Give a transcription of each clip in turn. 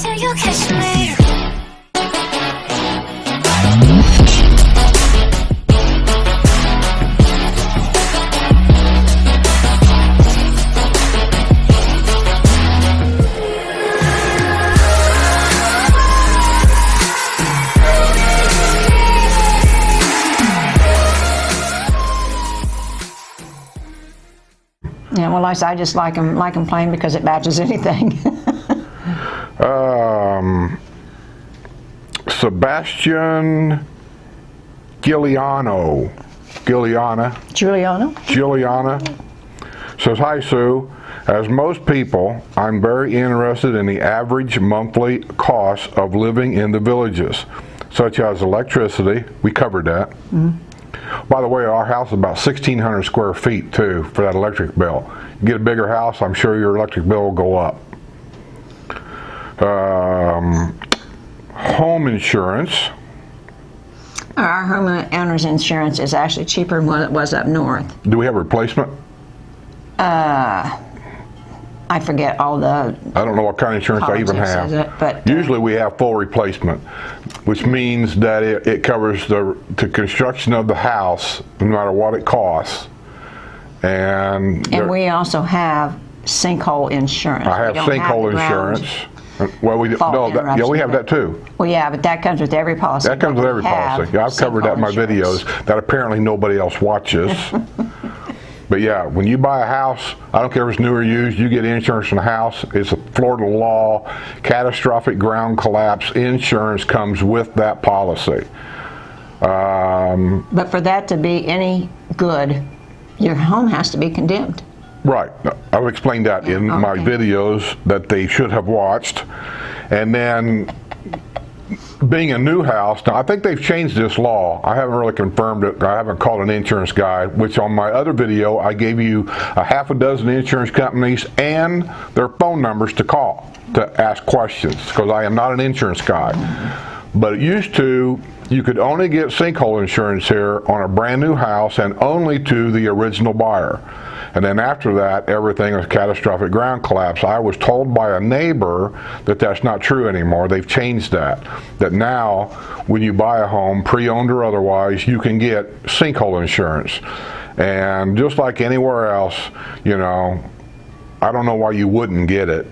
till you kiss me. Yeah, well, I just like them plain because it matches anything. Sebastian Giuliana says, "Hi Sue, as most people, I'm very interested in the average monthly cost of living in the villages, such as electricity." We covered that. Mm-hmm. By the way, our house is about 1,600 square feet too for that electric bill. You get a bigger house, I'm sure your electric bill will go up. Home insurance. Our homeowner's insurance is actually cheaper than what it was up north. Do we have a replacement? I forget all the... I don't know what kind of insurance I even have. But, usually we have full replacement, which means that it covers the construction of the house, no matter what it costs. And we also have sinkhole insurance. I have sinkhole insurance. Well, we have that too. Well, yeah, but that comes with every policy. That comes with every policy. Yeah, I've covered that in my videos that apparently nobody else watches. But yeah, when you buy a house, I don't care if it's new or used, you get insurance on the house. It's a Florida law. Catastrophic ground collapse insurance comes with that policy. But for that to be any good, your home has to be condemned. Right. I've explained that in my videos that they should have watched. And then being a new house, now I think they've changed this law. I haven't really confirmed it. I haven't called an insurance guy, which on my other video I gave you a half a dozen insurance companies and their phone numbers to call to ask questions, because I am not an insurance guy. But it used to, you could only get sinkhole insurance here on a brand new house and only to the original buyer. And then after that, everything was catastrophic ground collapse. I was told by a neighbor that that's not true anymore. They've changed that. That now, when you buy a home, pre-owned or otherwise, you can get sinkhole insurance. And just like anywhere else, you know, I don't know why you wouldn't get it.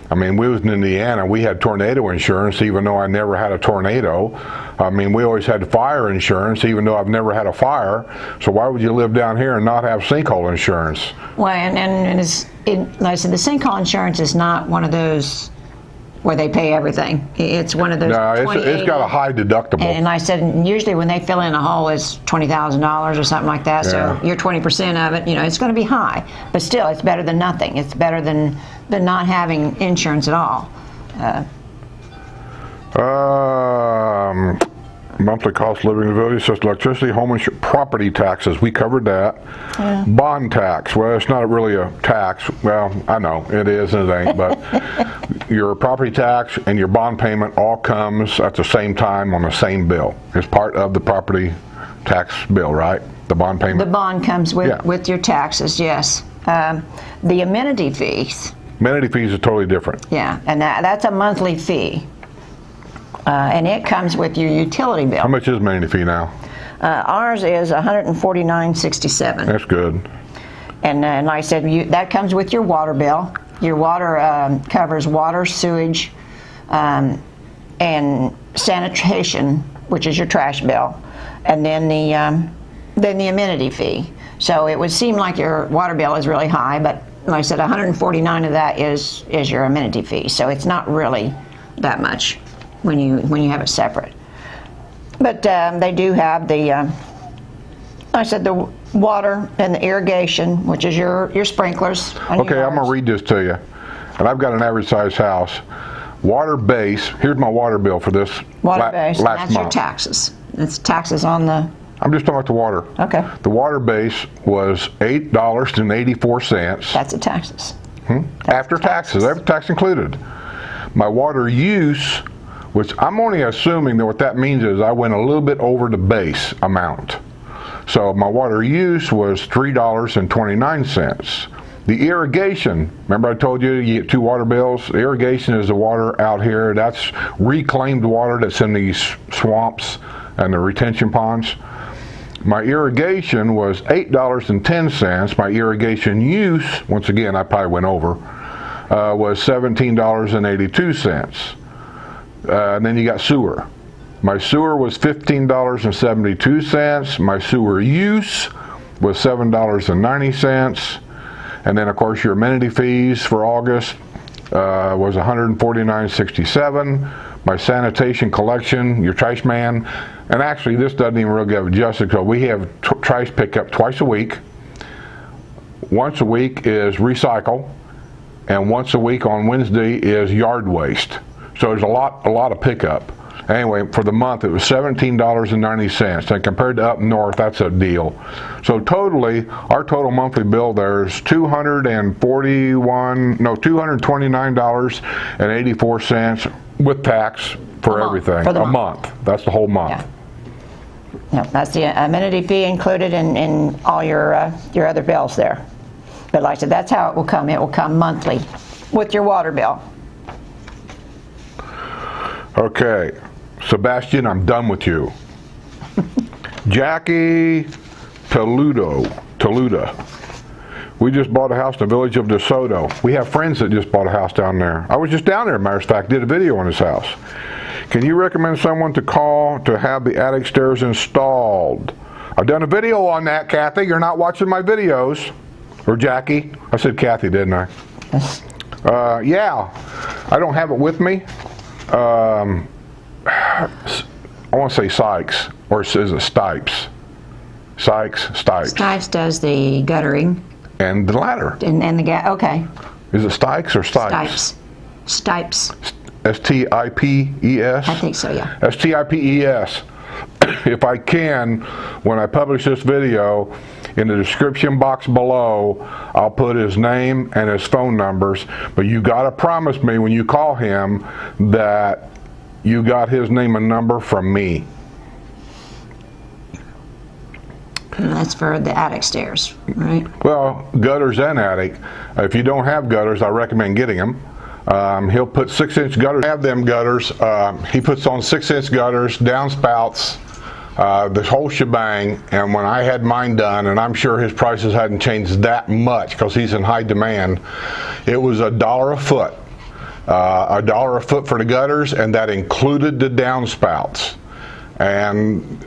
I mean, we was in Indiana, we had tornado insurance even though I never had a tornado. I mean, we always had fire insurance even though I've never had a fire. So why would you live down here and not have sinkhole insurance? Well, and like I said, the sinkhole insurance is not one of those where they pay everything. It's one of those. No, it's got a high deductible. And I said, usually when they fill in a hole, it's $20,000 or something like that. Yeah. So you're 20% of it. You know, it's going to be high, but still, it's better than nothing. It's better than not having insurance at all. Monthly cost of living in the village, such as electricity, home insurance, property taxes. We covered that. Yeah. Bond tax. Well, it's not really a tax. Well, I know it is and it ain't, but your property tax and your bond payment all comes at the same time on the same bill. It's part of the property tax bill, right? The bond payment. The bond comes with your taxes. Yes. The amenity fees. Amenity fees are totally different. Yeah, and that's a monthly fee. And it comes with your utility bill. How much is amenity fee now? Ours is $149.67. That's good. And like I said, that comes with your water bill. Your water covers water, sewage, and sanitation, which is your trash bill, and then the amenity fee. So it would seem like your water bill is really high, but like I said, $149 of that is your amenity fee. So it's not really that much when you have it separate. But they do have the, like I said, the water and the irrigation, which is your sprinklers. Okay, I'm going to read this to you. And I've got an average size house. Water base, here's my water bill for this last month. That's your taxes. It's taxes on the... I'm just talking about the water. Okay. The water base was $8.84. That's the taxes. After taxes, every tax included. My water use, which I'm only assuming that what that means is I went a little bit over the base amount. So my water use was $3.29. The irrigation, remember I told you you get 2 water bills? Irrigation is the water out here. That's reclaimed water that's in these swamps and the retention ponds. My irrigation was $8.10. My irrigation use, once again I probably went over, was $17.82. And then you got sewer. My sewer was $15.72. My sewer use was $7.90. And then of course your amenity fees for August was $149.67. My sanitation collection, your trash man, and actually this doesn't even really get adjusted because we have trash pickup twice a week. Once a week is recycle, and once a week on Wednesday is yard waste. So there's a lot of pickup. Anyway, for the month it was $17.90, and compared to up north, that's a deal. So totally, our total monthly bill there is $229.84 with tax for everything. For the a month. That's the whole month. Yeah, that's the amenity fee included in all your other bills there. But like I said, that's how it will come. It will come monthly with your water bill. Okay, Sebastian, I'm done with you. Jackie Toluda. We just bought a house in the village of DeSoto. We have friends that just bought a house down there. I was just down there, matter of fact, did a video on his house. Can you recommend someone to call to have the attic stairs installed? I've done a video on that, Kathy. You're not watching my videos. Or Jackie. I said Kathy, didn't I? Yes. Yeah, I don't have it with me. I want to say Sykes, or is it Stipes? Sykes, Stipes. Stipes does the guttering. And the ladder. And the okay. Is it Stipes or Stipes? Stipes. S-T-I-P-E-S? I think so, yeah. S-T-I-P-E-S. If I can, when I publish this video, in the description box below, I'll put his name and his phone numbers, but you got to promise me when you call him that you got his name and number from me. And that's for the attic stairs, right? Well, gutters and attic. If you don't have gutters, I recommend getting them. He'll put 6-inch gutters. Have them gutters. He puts on 6-inch gutters, downspouts, the whole shebang. And when I had mine done, and I'm sure his prices hadn't changed that much because he's in high demand, it was $1 a foot. $1 a foot for the gutters, and that included the downspouts. And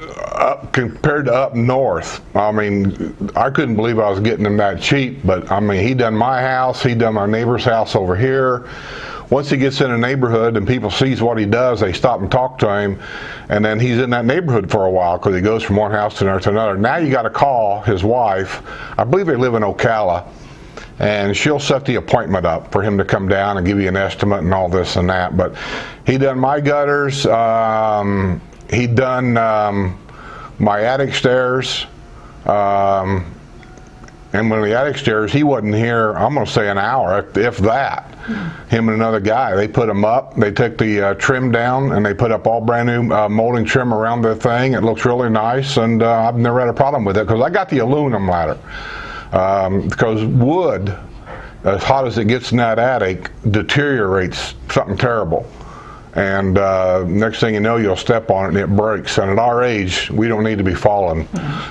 compared to up north, I mean, I couldn't believe I was getting them that cheap, but I mean, he done my house, he done my neighbor's house over here. Once he gets in a neighborhood and people sees what he does, they stop and talk to him, and then he's in that neighborhood for a while because he goes from one house to another. Now you got to call his wife. I believe they live in Ocala, and she'll set the appointment up for him to come down and give you an estimate and all this and that. But he done my gutters. He done my attic stairs, and when the attic stairs, he wasn't here, I'm going to say an hour, if that. Him and another guy, they put them up, they took the trim down, and they put up all brand new molding trim around the thing. It looks really nice, and I've never had a problem with it, because I got the aluminum ladder. Because wood, as hot as it gets in that attic, deteriorates something terrible. And next thing you know, you'll step on it and it breaks. And at our age, we don't need to be falling.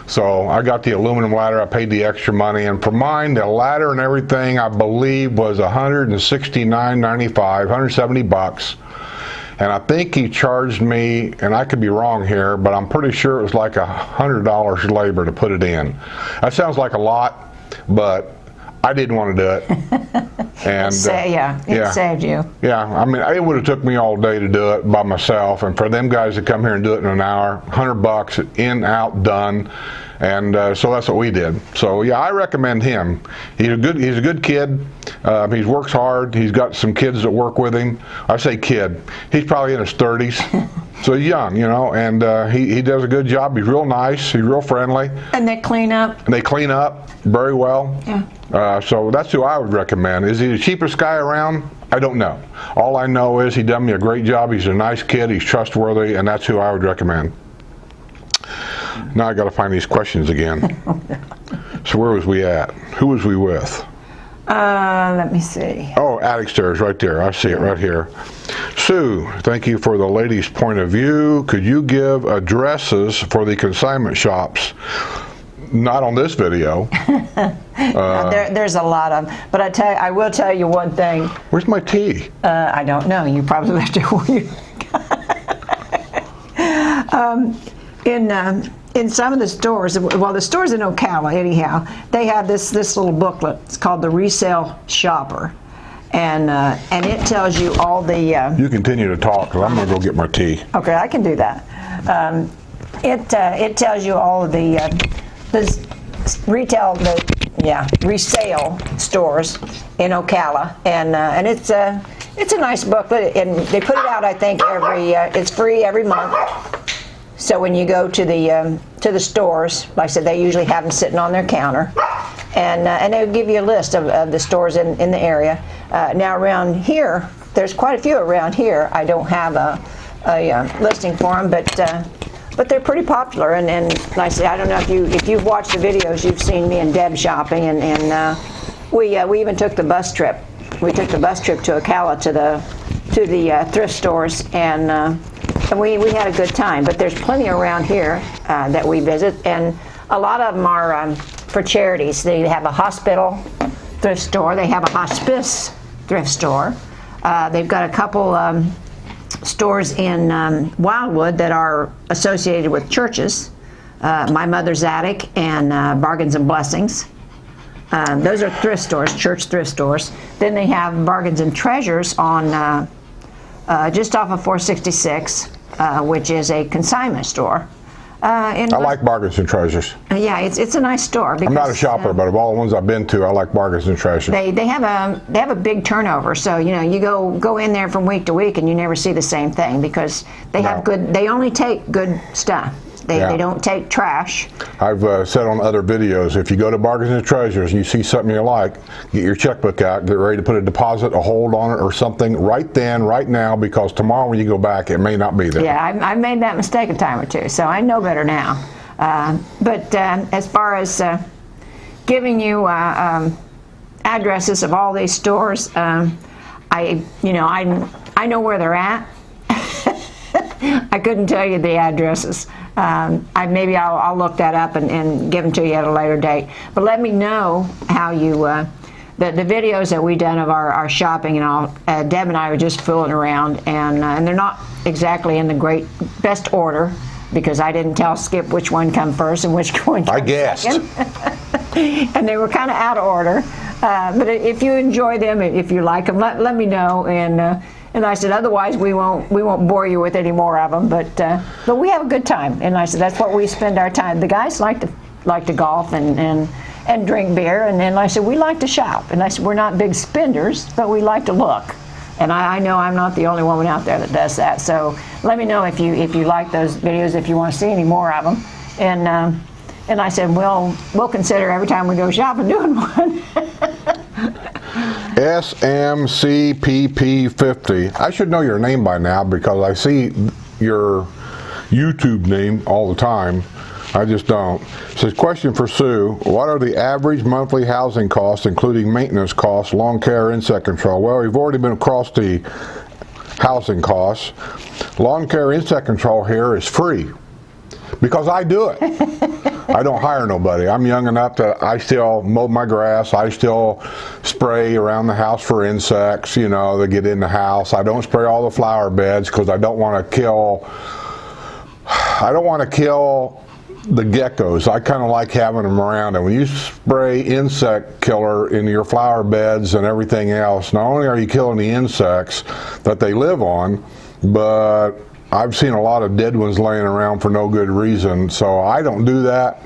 So I got the aluminum ladder. I paid the extra money. And for mine, the ladder and everything, I believe, was $169.95, 170 bucks. And I think he charged me, and I could be wrong here, but I'm pretty sure it was like $100 labor to put it in. That sounds like a lot, but I didn't want to do it. And it saved you. Yeah, I mean, it would have took me all day to do it by myself, and for them guys to come here and do it in an hour, $100, in, out, done. And so that's what we did. So yeah, I recommend him. He's a good kid. He works hard. He's got some kids that work with him. I say kid. He's probably in his 30s. So he's young, you know, and he does a good job. He's real nice. He's real friendly. And they clean up. And they clean up very well. Yeah. So that's who I would recommend. Is he the cheapest guy around? I don't know. All I know is he done me a great job. He's a nice kid. He's trustworthy, and that's who I would recommend. Now I got to find these questions again. So where was we at? Who was we with? Let me see. Oh, attic stairs right there. I see it right here. Sue, thank you for the lady's point of view. Could you give addresses for the consignment shops? Not on this video. There's a lot of, but I will tell you one thing. Where's my tea? I don't know. You probably left it where you. In some of the stores, well, the stores in Ocala, anyhow, they have this little booklet. It's called the Resale Shopper, and it tells you all the. You continue to talk, because I'm going to go get my tea. Okay, I can do that. It tells you all of the resale stores in Ocala, and it's a nice booklet, and they put it out. I think it's free every month. So when you go to the stores, like I said, they usually have them sitting on their counter, and they'll give you a list of the stores in the area. Now around here, there's quite a few around here. I don't have a listing for them, but they're pretty popular. And like I say, I don't know if you've watched the videos, you've seen me and Deb shopping, and we even took the bus trip. We took the bus trip to Ocala to the thrift stores, and we had a good time. But there's plenty around here that we visit, and a lot of them are for charities. They have a hospital thrift store. They have a hospice thrift store. They've got a couple stores in Wildwood that are associated with churches. My Mother's Attic and Bargains and Blessings. Those are thrift stores, church thrift stores. Then they have Bargains and Treasures on just off of 466, which is a consignment store. I like Bargains and Treasures. Yeah, it's a nice store. Because, I'm not a shopper, but of all the ones I've been to, I like Bargains and Treasures. They have a big turnover, so you go in there from week to week and you never see the same thing, because they have good. They only take good stuff. They don't take trash. I've said on other videos, if you go to Bargains and Treasures and you see something you like, get your checkbook out, get ready to put a deposit, a hold on it, or something right then, right now, because tomorrow when you go back, it may not be there. Yeah, I've made that mistake a time or two, so I know better now. But as far as giving you addresses of all these stores, I know where they're at. I couldn't tell you the addresses. Maybe I'll look that up and give them to you at a later date. But let me know how you, the videos that we done of our shopping and all, Deb and I were just fooling around, and they're not exactly in the best order, because I didn't tell Skip which one come first and which one come second. And they were kind of out of order. But if you enjoy them, if you like them, let me know. And I said, otherwise we won't bore you with any more of them. But we have a good time. And I said, that's what we spend our time. The guys like to golf and drink beer. And then I said, we like to shop. And I said, we're not big spenders, but we like to look. And I know I'm not the only woman out there that does that. So let me know if you like those videos, if you want to see any more of them. And I said, we'll consider every time we go shopping doing one. SMCPP50. I should know your name by now, because I see your YouTube name all the time. I just don't. It says, question for Sue. What are the average monthly housing costs, including maintenance costs, lawn care, insect control? Well, we've already been across the housing costs. Lawn care, insect control here is free, because I do it. I don't hire nobody. I'm young enough that I still mow my grass. I still spray around the house for insects, that get in the house. I don't spray all the flower beds, because I don't want to kill the geckos. I kind of like having them around. And when you spray insect killer in your flower beds and everything else, not only are you killing the insects that they live on, but I've seen a lot of dead ones laying around for no good reason, so I don't do that.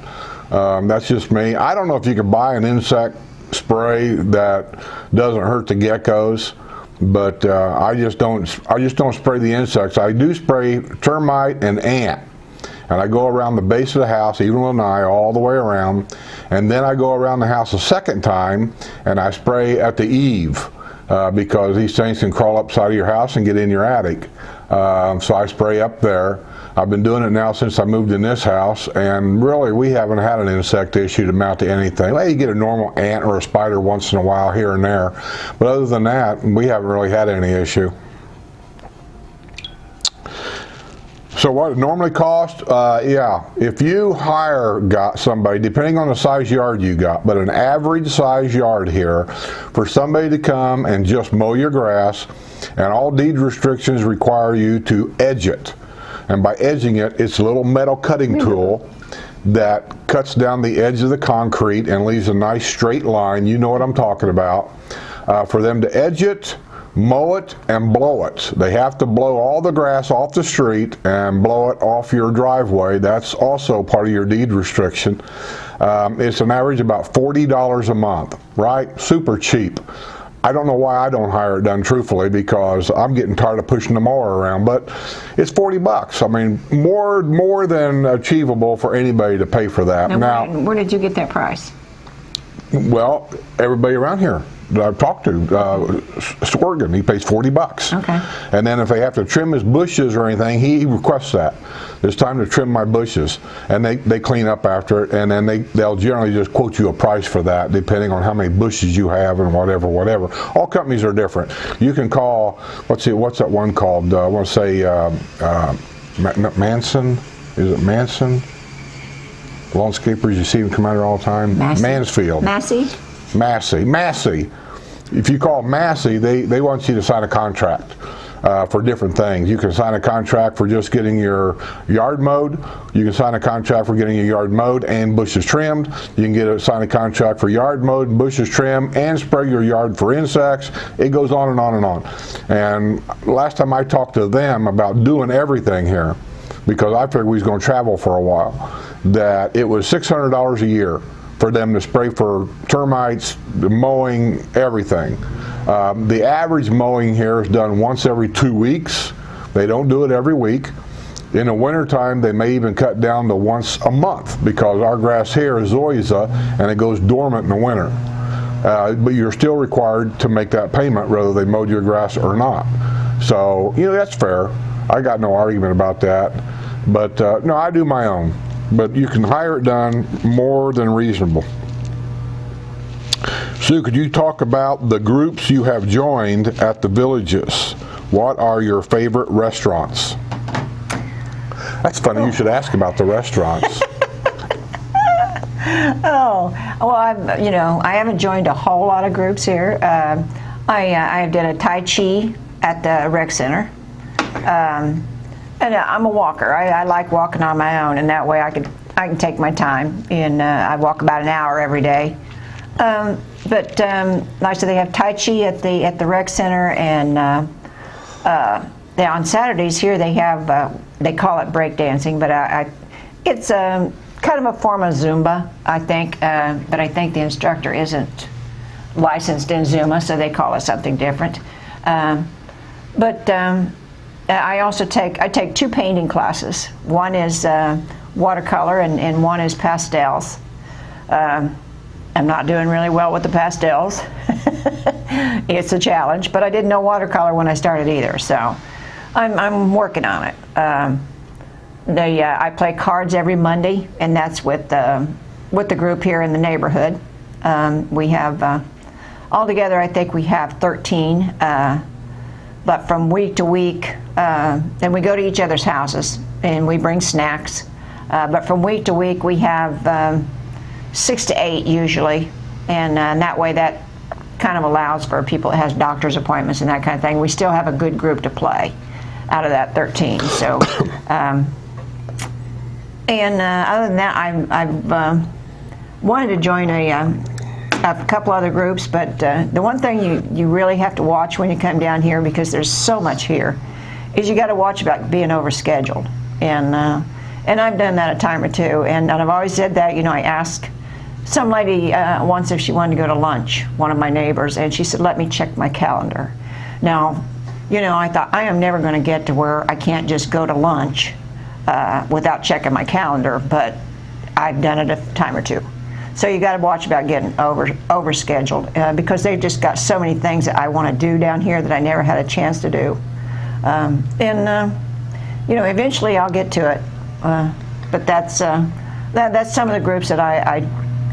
That's just me. I don't know if you can buy an insect spray that doesn't hurt the geckos, but I just don't spray the insects. I do spray termite and ant, and I go around the base of the house, even with an eye, all the way around, and then I go around the house a second time and I spray at the eave. because these things can crawl upside of your house and get in your attic. So I spray up there. I've been doing it now since I moved in this house, and really we haven't had an insect issue to mount to anything. Well, you get a normal ant or a spider once in a while here and there, but other than that, we haven't really had any issue. So what it normally costs, yeah, if you hire somebody, depending on the size yard you got, but an average size yard here, for somebody to come and just mow your grass, and all deed restrictions require you to edge it. And by edging it, it's a little metal cutting tool that cuts down the edge of the concrete and leaves a nice straight line. You know what I'm talking about. For them to edge it, mow it, and blow it. They have to blow all the grass off the street and blow it off your driveway. That's also part of your deed restriction. It's an average about $40 a month, right? Super cheap. I don't know why I don't hire it done, truthfully, because I'm getting tired of pushing the mower around, but it's 40 bucks. I mean, more than achievable for anybody to pay for that. Now, where did you get that price? Well, everybody around here that I've talked to, Swergan, he pays 40 bucks. Okay. And then if they have to trim his bushes or anything, he requests that. It's time to trim my bushes. And they clean up after it, and then they'll generally just quote you a price for that, depending on how many bushes you have and whatever. All companies are different. You can call, what's that one called? I want to say Manson. Is it Manson? Landscapers, you see them come out here all the time. Mansfield. Massey. If you call Massey, they want you to sign a contract for different things. You can sign a contract for just getting your yard mowed. You can sign a contract for getting your yard mowed and bushes trimmed. You can sign a contract for yard mowed, bushes trimmed, and spray your yard for insects. It goes on and on and on. And last time I talked to them about doing everything here, because I figured we was going to travel for a while, that it was $600 a year for them to spray for termites, the mowing, everything. The average mowing here is done once every 2 weeks. They don't do it every week. In the wintertime, they may even cut down to once a month, because our grass here is zoysia and it goes dormant in the winter. But you're still required to make that payment whether they mowed your grass or not. So, that's fair. I got no argument about that. But no, I do my own. But you can hire it done more than reasonable. Sue, could you talk about the groups you have joined at the villages? What are your favorite restaurants? That's funny. You should ask about the restaurants. Oh, well, I haven't joined a whole lot of groups here. I did a Tai Chi at the rec center. And I'm a walker. I like walking on my own, and that way I can take my time. And I walk about an hour every day. But like I said, they have Tai Chi at the rec center, and on Saturdays here they have they call it break dancing, but it's kind of a form of Zumba, I think. But I think the instructor isn't licensed in Zumba, so they call it something different. I also take 2 painting classes. One is watercolor and one is pastels. I'm not doing really well with the pastels. It's a challenge, but I didn't know watercolor when I started either, so I'm working on it. I play cards every Monday, and that's with the group here in the neighborhood. We have altogether, I think we have 13. But from week to week, and we go to each other's houses and we bring snacks. But from week to week, we have 6 to 8 usually, and that way that kind of allows for people that has doctor's appointments and that kind of thing. We still have a good group to play out of that 13. So, other than that, I've wanted to join a couple other groups, but the one thing you really have to watch when you come down here, because there's so much here, is you got to watch about being overscheduled. And I've done that a time or two, and I've always said that. I asked some lady once if she wanted to go to lunch, one of my neighbors, and she said, let me check my calendar. Now, I thought, I am never going to get to where I can't just go to lunch without checking my calendar, but I've done it a time or two. So you got to watch about getting over scheduled because they've just got so many things that I want to do down here that I never had a chance to do. You know, eventually I'll get to it. But that's some of the groups that I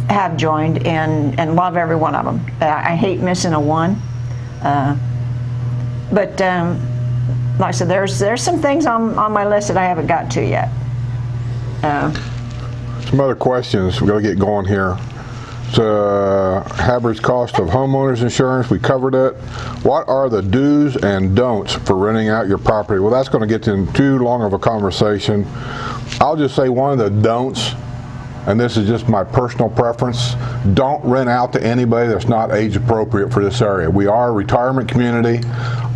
have joined and love every one of them. I hate missing a one. But like I said, there's some things on my list that I haven't got to yet. Some other questions. We're going to get going here. So, average cost of homeowners insurance, we covered it. What are the do's and don'ts for renting out your property? Well, that's going to get into too long of a conversation. I'll just say one of the don'ts, and this is just my personal preference, don't rent out to anybody that's not age appropriate for this area. We are a retirement community.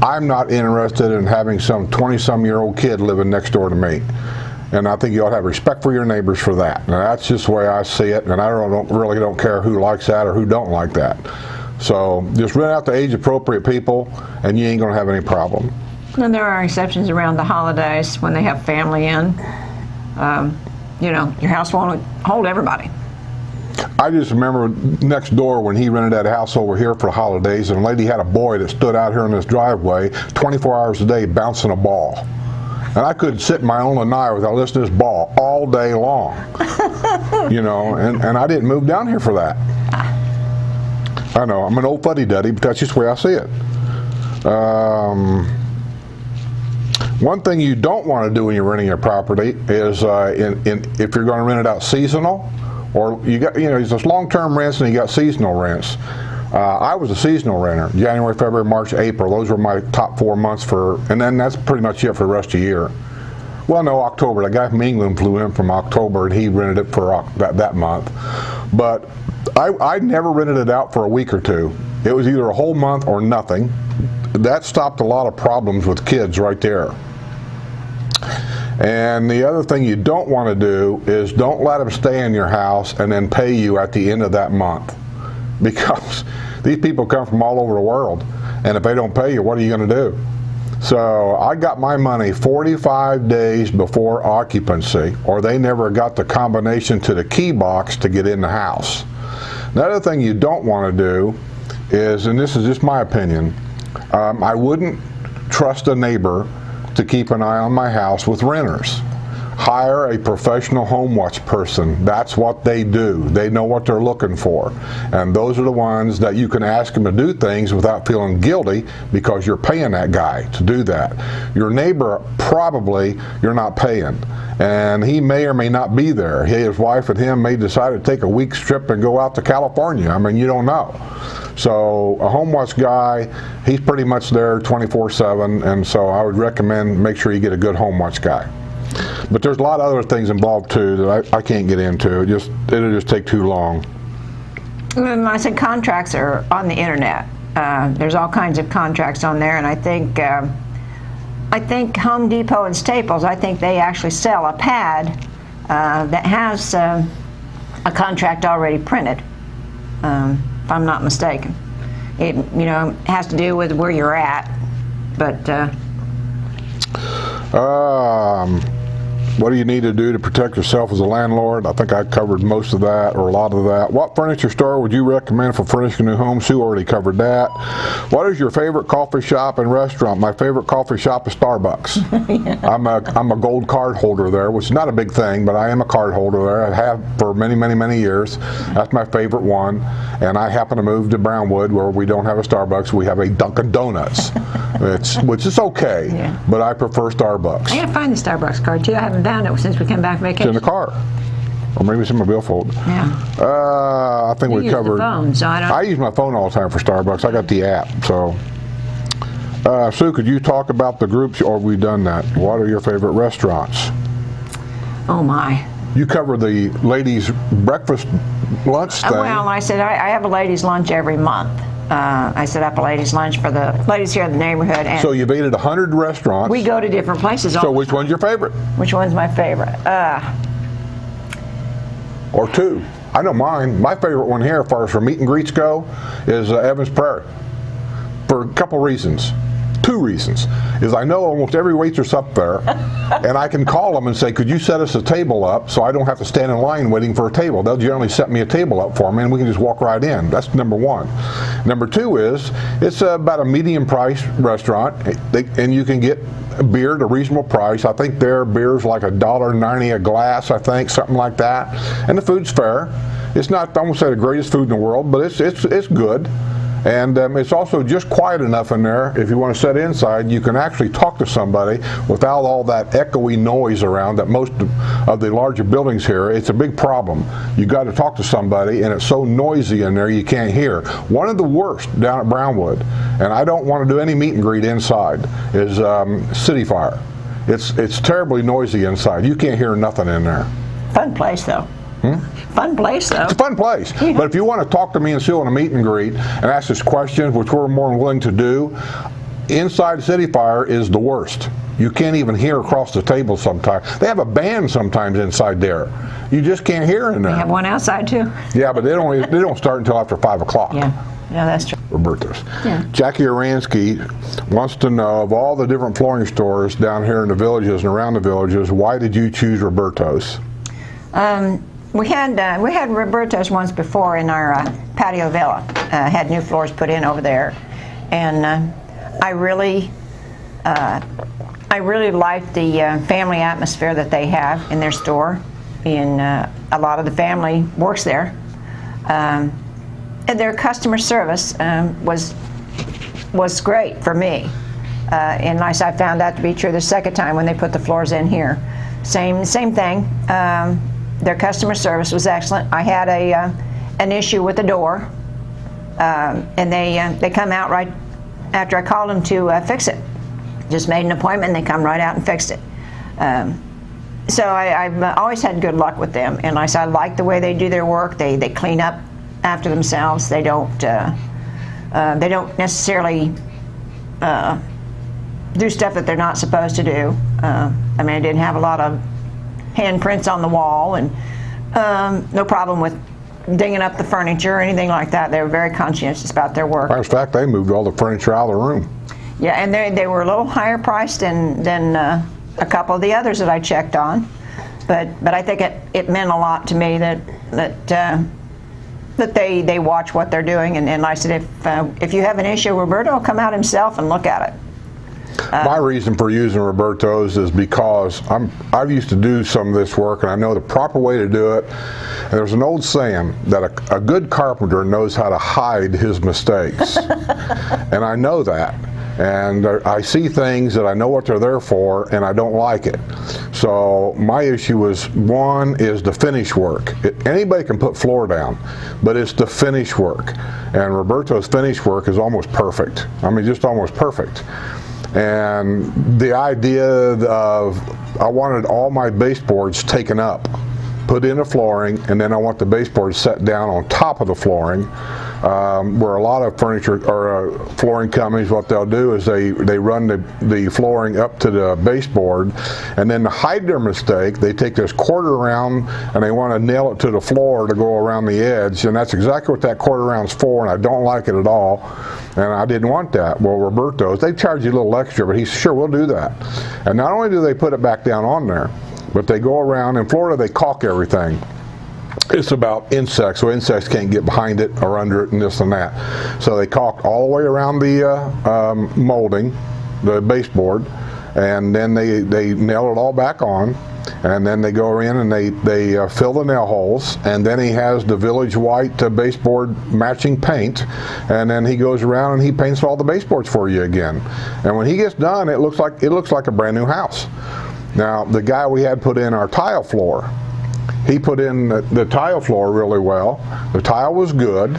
I'm not interested in having some 20-some-year-old kid living next door to me. And I think you ought to have respect for your neighbors for that. Now, that's just the way I see it, and I really don't care who likes that or who don't like that. So just rent out to age-appropriate people, and you ain't going to have any problem. And there are exceptions around the holidays when they have family in. You know, your house won't hold everybody. I just remember next door when he rented that house over here for the holidays, and a lady had a boy that stood out here in this driveway 24 hours a day bouncing a ball. And I couldn't sit in my own lanai without listening to this ball all day long. You know, and I didn't move down here for that. I know, I'm an old fuddy-duddy, but that's just the way I see it. One thing you don't want to do when you're renting your property is if you're going to rent it out seasonal, or there's long-term rents and you got seasonal rents. I was a seasonal renter, January, February, March, April. Those were my top 4 months and then that's pretty much it for the rest of the year. Well, no, October. The guy from England flew in from October and he rented it for that month. But I never rented it out for a week or two. It was either a whole month or nothing. That stopped a lot of problems with kids right there. And the other thing you don't want to do is don't let them stay in your house and then pay you at the end of that month. Because these people come from all over the world, and if they don't pay you, what are you going to do? So I got my money 45 days before occupancy, or they never got the combination to the key box to get in the house. Another thing you don't want to do is, and this is just my opinion, I wouldn't trust a neighbor to keep an eye on my house with renters. Hire a professional home watch person. That's what they do. They know what they're looking for. And those are the ones that you can ask them to do things without feeling guilty because you're paying that guy to do that. Your neighbor, probably you're not paying. And he may or may not be there. His wife and him may decide to take a week's trip and go out to California. I mean, you don't know. So a home watch guy, he's pretty much there 24/7. And so I would recommend make sure you get a good home watch guy. But there's a lot of other things involved too that I can't get into. It'll just take too long. And I said contracts are on the internet. There's all kinds of contracts on there, and I think Home Depot and Staples, I think they actually sell a pad that has a contract already printed, if I'm not mistaken. It has to do with where you're at, but. What do you need to do to protect yourself as a landlord? I think I covered most of that, or a lot of that. What furniture store would you recommend for furnishing a new home? Sue already covered that. What is your favorite coffee shop and restaurant? My favorite coffee shop is Starbucks. Yeah. I'm a gold card holder there, which is not a big thing, but I am a card holder there. I have for many, many, many years. That's my favorite one. And I happen to move to Brownwood where we don't have a Starbucks. We have a Dunkin' Donuts, which is okay, yeah. But I prefer Starbucks. I gotta find the Starbucks card too. I haven't found it since we came back from vacation. It's in the car. Or maybe it's in my billfold. Yeah. I think we covered. The phone, so I use my phone all the time for Starbucks. I got the app, so. Sue, could you talk about the groups, or have we done that? What are your favorite restaurants? Oh my. You cover the ladies' breakfast lunch thing. Well, I said I have a ladies' lunch every month. I set up a ladies' lunch for the ladies here in the neighborhood. And so you've ate at 100 restaurants. We go to different places all the time. So which one's your favorite? Which one's my favorite? Or two. I know mine. My favorite one here, as far as for meet and greets go, is Evans Prairie. For a couple reasons. 2 reasons. Is I know almost every waitress up there, and I can call them and say, could you set us a table up so I don't have to stand in line waiting for a table. They'll generally set me a table up for me, and we can just walk right in. That's number 1. Number 2 is, it's about a medium price restaurant, and you can get beer at a reasonable price. I think their beer's like $1.90 a glass, I think, something like that. And the food's fair. It's not, I won't say the greatest food in the world, but it's good. And it's also just quiet enough in there. If you want to sit inside, you can actually talk to somebody without all that echoey noise around that most of the larger buildings here. It's a big problem. You got to talk to somebody, and it's so noisy in there you can't hear. One of the worst down at Brownwood, and I don't want to do any meet and greet inside, is City Fire. It's terribly noisy inside. You can't hear nothing in there. Fun place, though. Fun place, though. It's a fun place. Yeah. But if you want to talk to me and still in a meet and greet and ask us questions, which we're more than willing to do, inside City Fire is the worst. You can't even hear across the table sometimes. They have a band sometimes inside there. You just can't hear in there. They have one outside, too? Yeah, but they don't start until after 5 o'clock. Yeah, that's true. Roberto's. Yeah. Jackie Jackie Aransky wants to know, of all the different flooring stores down here in the villages and around the villages, why did you choose Roberto's? We had Roberto's once before in our patio villa. Had new floors put in over there, and I really liked the family atmosphere that they have in their store. And a lot of the family works there, and their customer service was great for me. And I found that to be true the second time when they put the floors in here. Same thing. Their customer service was excellent. I had an issue with the door, and they come out right after I called them to fix it. Just made an appointment, and they come right out and fixed it. So I've always had good luck with them, and I like the way they do their work. They clean up after themselves. They don't necessarily do stuff that they're not supposed to do. I mean, I didn't have a lot of handprints on the wall, and no problem with dinging up the furniture or anything like that. They were very conscientious about their work. Matter of fact, they moved all the furniture out of the room. Yeah, and they were a little higher priced than a couple of the others that I checked on, but I think it meant a lot to me that they watch what they're doing, and I said, if you have an issue, Roberto will come out himself and look at it. My reason for using Roberto's is because I've used to do some of this work, and I know the proper way to do it. And there's an old saying that a good carpenter knows how to hide his mistakes. And I know that. And I see things that I know what they're there for, and I don't like it. So my issue is, one is the finish work. Anybody can put floor down, but it's the finish work. And Roberto's finish work is almost perfect. I mean, just almost perfect. And the idea of, I wanted all my baseboards taken up, put in the flooring, and then I want the baseboards set down on top of the flooring. Where a lot of furniture or flooring companies, what they'll do is they run the flooring up to the baseboard, and then to hide their mistake, they take this quarter round and they want to nail it to the floor to go around the edge, and that's exactly what that quarter round's for, and I don't like it at all, and I didn't want that. Well, Roberto's, they charge you a little extra, but he's sure, we'll do that. And not only do they put it back down on there, but they go around. In Florida, they caulk everything. It's about insects, so insects can't get behind it or under it and this and that. So they caulked all the way around the molding, the baseboard, and then they nail it all back on, and then they go in and they fill the nail holes, and then he has the Village White baseboard matching paint, and then he goes around and he paints all the baseboards for you again. And when he gets done, it looks like a brand new house. Now, the guy we had put in our tile floor, he put in the tile floor really well. The tile was good,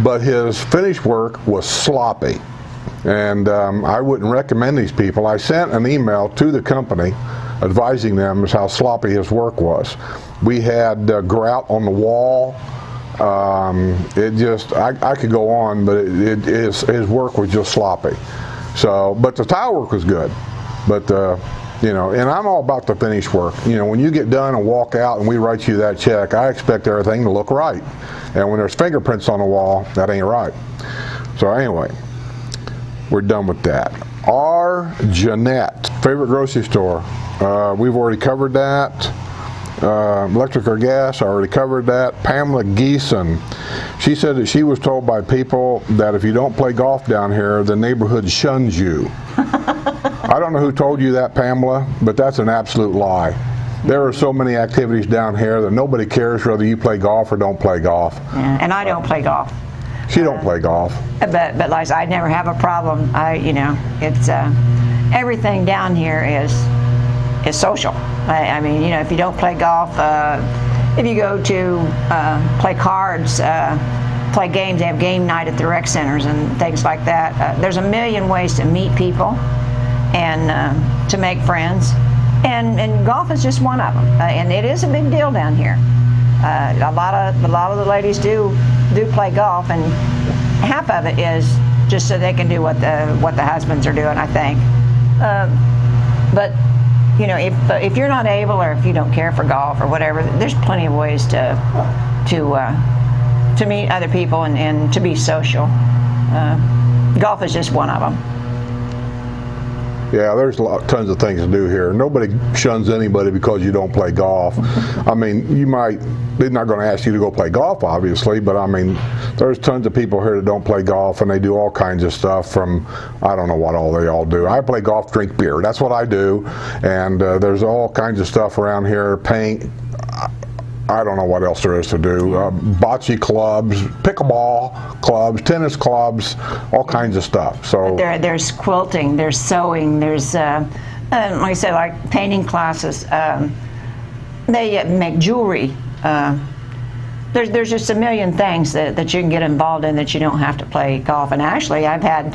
but his finish work was sloppy. And I wouldn't recommend these people. I sent an email to the company advising them as how sloppy his work was. We had grout on the wall. I could go on, but his work was just sloppy. So, but the tile work was good. But you know, and I'm all about the finish work. You know, when you get done and walk out and we write you that check, I expect everything to look right. And when there's fingerprints on the wall, that ain't right. So anyway, we're done with that. R. Jeanette, favorite grocery store. We've already covered that. Electric or gas, I already covered that. Pamela Geeson, she said that she was told by people that if you don't play golf down here, the neighborhood shuns you. I don't know who told you that, Pamela, but that's an absolute lie. There are so many activities down here that nobody cares whether you play golf or don't play golf. Yeah, and I don't play golf. She don't play golf. But like I said, I never have a problem. It's everything down here is social. I mean, if you don't play golf, if you go to play cards, play games, they have game night at the rec centers and things like that. There's a million ways to meet people and to make friends, and golf is just one of them. And it is a big deal down here. A lot of the ladies do play golf, and half of it is just so they can do what the husbands are doing, I think. But if you're not able, or if you don't care for golf or whatever, there's plenty of ways to meet other people and to be social. Golf is just one of them. Yeah, there's tons of things to do here. Nobody shuns anybody because you don't play golf. I mean, they're not going to ask you to go play golf, obviously, but I mean, there's tons of people here that don't play golf, and they do all kinds of stuff from, I don't know what all they all do. I play golf, drink beer. That's what I do, and there's all kinds of stuff around here, paint. I don't know what else there is to do. Bocce clubs, pickleball clubs, tennis clubs, all kinds of stuff. So there's quilting, there's sewing, there's like I said, like painting classes. They make jewelry. There's just a million things that you can get involved in that you don't have to play golf. And actually, I've had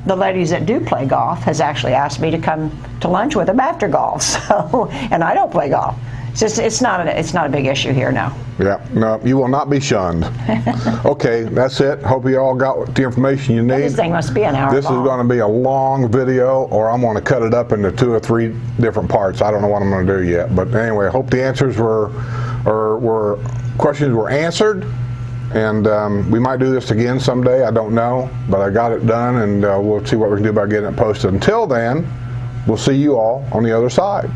the ladies that do play golf has actually asked me to come to lunch with them after golf. So, and I don't play golf. It's not a big issue here now. Yeah, no, you will not be shunned. Okay, that's it. Hope you all got the information you need. This thing must be an hour This long. is going to be a long video, or I'm going to cut it up into 2 or 3 different parts. I don't know what I'm going to do yet. But anyway, I hope the answers questions were answered. And we might do this again someday. I don't know, but I got it done, and we'll see what we can do about getting it posted. Until then, we'll see you all on the other side.